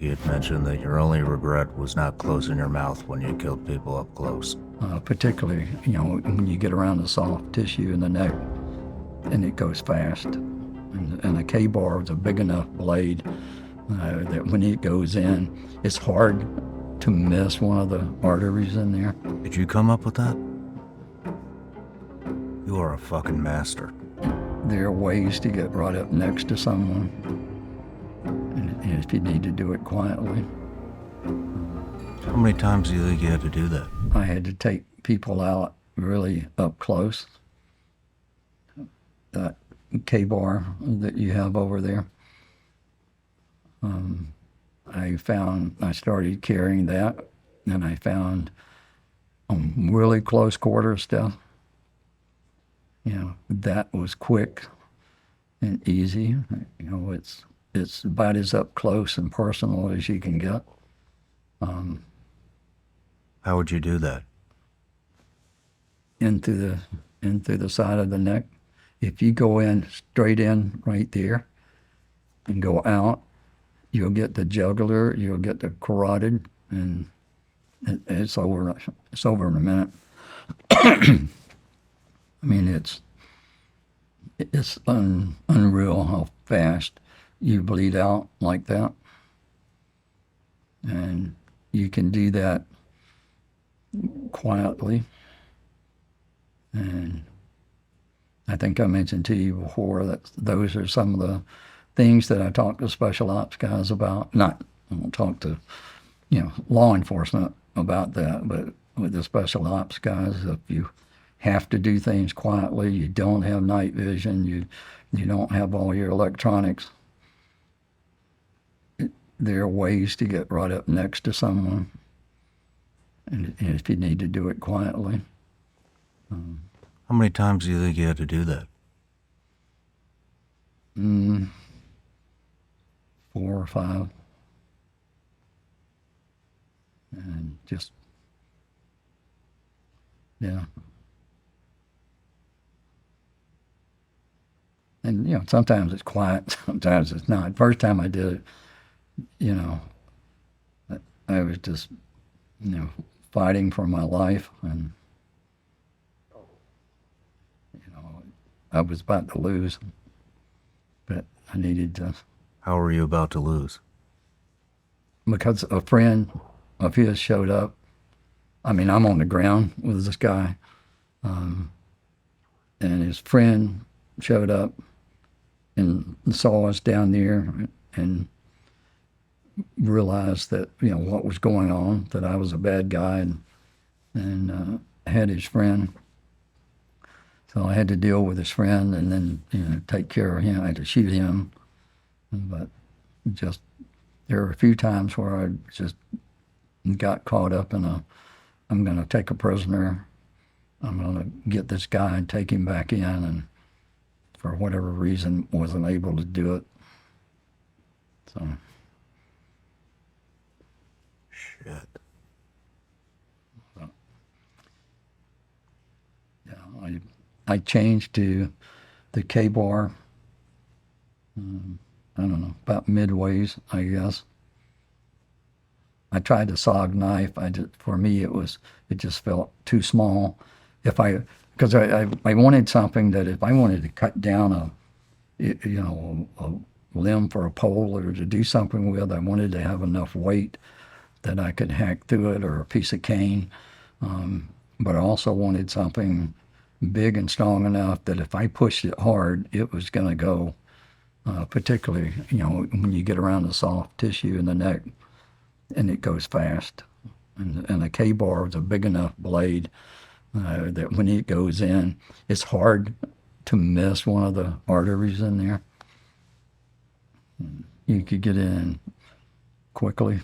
You had mentioned that your only regret was not closing your mouth when you killed people up close. Particularly, when you get around the soft tissue in the neck and it goes fast. And a K-bar is a big enough blade that when it goes in, it's hard to miss one of the arteries in there. Did you come up with that? You are a fucking master. There are ways to get right up next to someone, and if you need to do it quietly. How many times do you think you had to do that? I had to take people out really up close. That K-bar that you have over there. I started carrying that, and I found really close quarter stuff. That was quick and easy. It's about as up close and personal as you can get. How would you do that? In through the side of the neck. If you go in straight in right there and go out, you'll get the jugular, you'll get the carotid, and it's over. It's over in a minute. I mean, it's unreal how fast you bleed out like that, and you can do that quietly. And I think I mentioned to you before that those are some of the things that I talk to special ops guys about. I won't talk to, law enforcement about that, but with the special ops guys, if you have to do things quietly, you don't have night vision, you don't have all your electronics, there are ways to get right up next to someone, and if you need to do it quietly. How many times do you think you had to do that? 4 or 5. And just, yeah. And, sometimes it's quiet, sometimes it's not. First time I did it, I was just, fighting for my life, and, I was about to lose, but I needed to. How were you about to lose? Because a friend of his showed up. I mean, I'm on the ground with this guy, and his friend showed up and saw us down there and realized that, what was going on, that I was a bad guy, and had his friend. So I had to deal with his friend and then, take care of him. I had to shoot him. But just, there were a few times where I just got caught up in I'm going to take a prisoner. I'm going to get this guy and take him back in, and for whatever reason wasn't able to do it. So. Shit. Yeah, I changed to the K-bar, I don't know, about midways, I guess. I tried the SOG knife. For me, it just felt too small. Because I wanted something that if I wanted to cut down a limb for a pole or to do something with, I wanted to have enough weight that I could hack through it, or a piece of cane. But I also wanted something big and strong enough that if I pushed it hard, it was going to go, particularly, when you get around the soft tissue in the neck and it goes fast. And a K-bar is a big enough blade that when it goes in, it's hard to miss one of the arteries in there. You could get in quickly.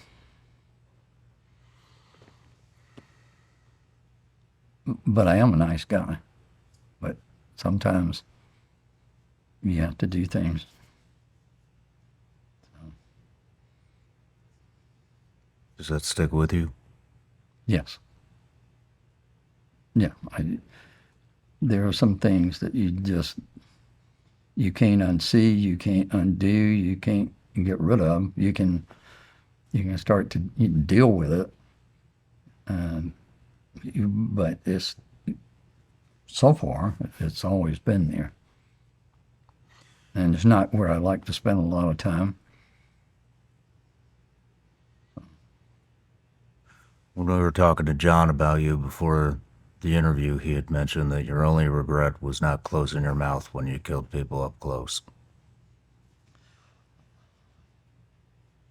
But I am a nice guy. But sometimes you have to do things. Does that stick with you? Yes. Yeah. There are some things that you can't unsee, you can't undo, you can't get rid of. You can you can start to deal with it. But so far, it's always been there. And it's not where I like to spend a lot of time. When we were talking to John about you before the interview, he had mentioned that your only regret was not closing your mouth when you killed people up close.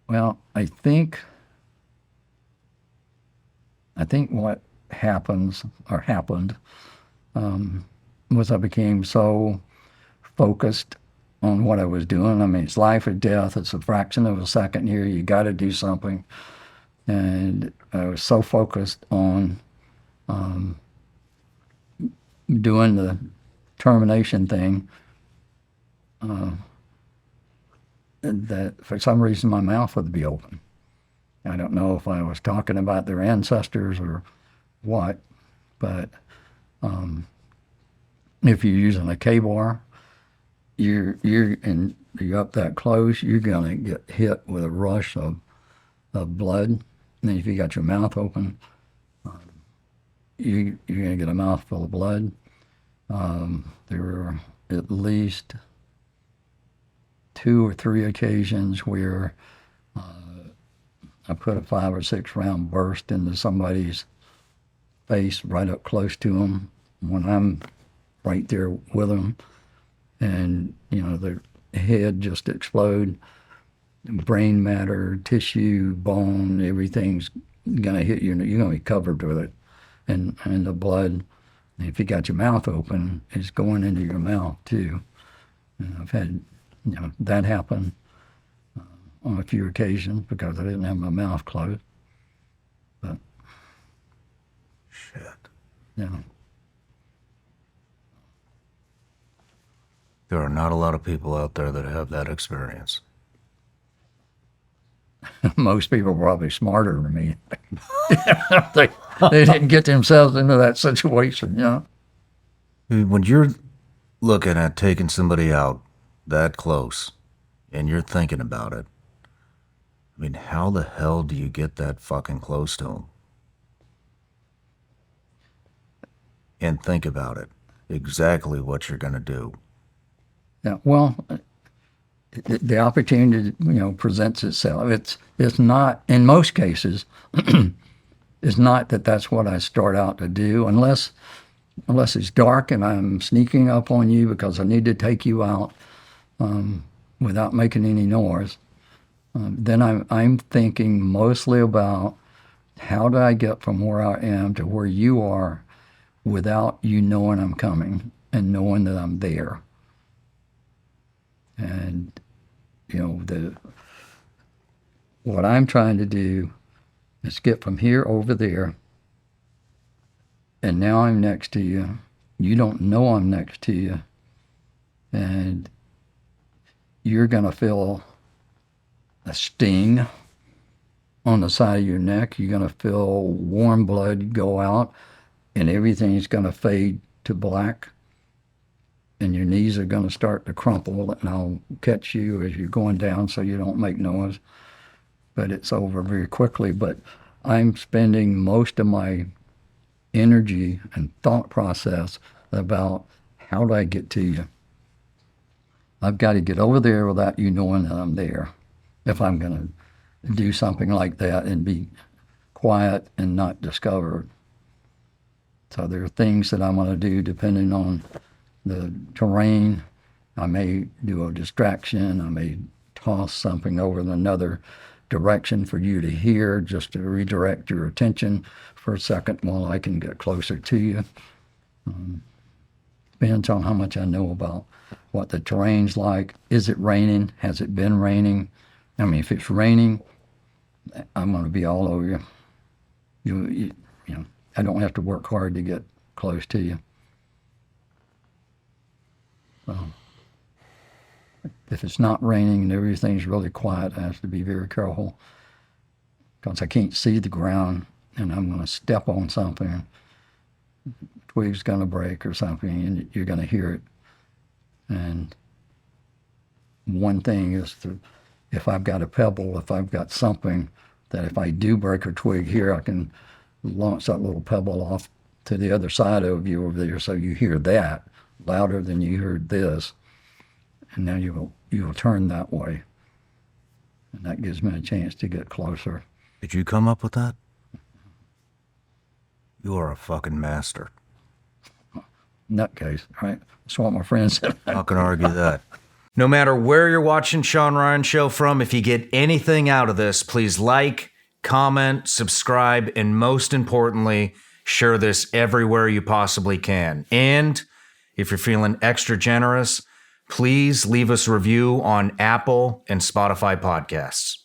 Well, I think what happened was I became so focused on what I was doing. I mean, it's life or death. It's a fraction of a second here. You got to do something. And I was so focused on doing the termination thing that for some reason my mouth would be open. I don't know if I was talking about their ancestors or what, but if you're using a K-bar, you're up that close, you're gonna get hit with a rush of blood. And if you got your mouth open, you're gonna get a mouthful of blood. There were at least 2 or 3 occasions where I put a 5 or 6 round burst into somebody's face right up close to them when I'm right there with them, and their head just explode. Brain matter, tissue, bone, everything's gonna hit you. You're gonna be covered with it, and the blood. And if you got your mouth open, it's going into your mouth too. And I've had that happen on a few occasions because I didn't have my mouth closed. But shit. There are not a lot of people out there that have that experience. Most people are probably smarter than me. they didn't get themselves into that situation, When you're looking at taking somebody out that close and you're thinking about it, I mean, how the hell do you get that fucking close to them? And think about it, exactly what you're going to do. Yeah, well, the opportunity, presents itself. It's not, in most cases, it's not that that's what I start out to do, unless it's dark and I'm sneaking up on you because I need to take you out without making any noise. Then I'm thinking mostly about how do I get from where I am to where you are without you knowing I'm coming and knowing that I'm there. And what I'm trying to do is get from here over there, and now I'm next to you. You don't know I'm next to you, and you're gonna feel a sting on the side of your neck. You're gonna feel warm blood go out, and everything's gonna fade to black. And your knees are going to start to crumple, and I'll catch you as you're going down so you don't make noise. But it's over very quickly. But I'm spending most of my energy and thought process about how do I get to you. I've got to get over there without you knowing that I'm there if I'm going to do something like that and be quiet and not discovered. So there are things that I'm going to do depending on the terrain. I may do a distraction. I may toss something over in another direction for you to hear, just to redirect your attention for a second while I can get closer to you. Depends on how much I know about what the terrain's like. Is it raining? Has it been raining? I mean, if it's raining, I'm going to be all over you. I don't have to work hard to get close to you. If it's not raining and everything's really quiet, I have to be very careful because I can't see the ground and I'm going to step on something. Twig's going to break or something and you're going to hear it. And one thing is if I've got a pebble, if I've got something that if I do break a twig here, I can launch that little pebble off to the other side of you over there, so you hear that louder than you heard this, and now you'll turn that way, and that gives me a chance to get closer. Did you come up with that? You are a fucking master. Nutcase, right? That's what my friend said. Not gonna argue that. No matter where you're watching Shawn Ryan Show from, if you get anything out of this, please like, comment, subscribe, and most importantly, share this everywhere you possibly can. And if you're feeling extra generous, please leave us a review on Apple and Spotify podcasts.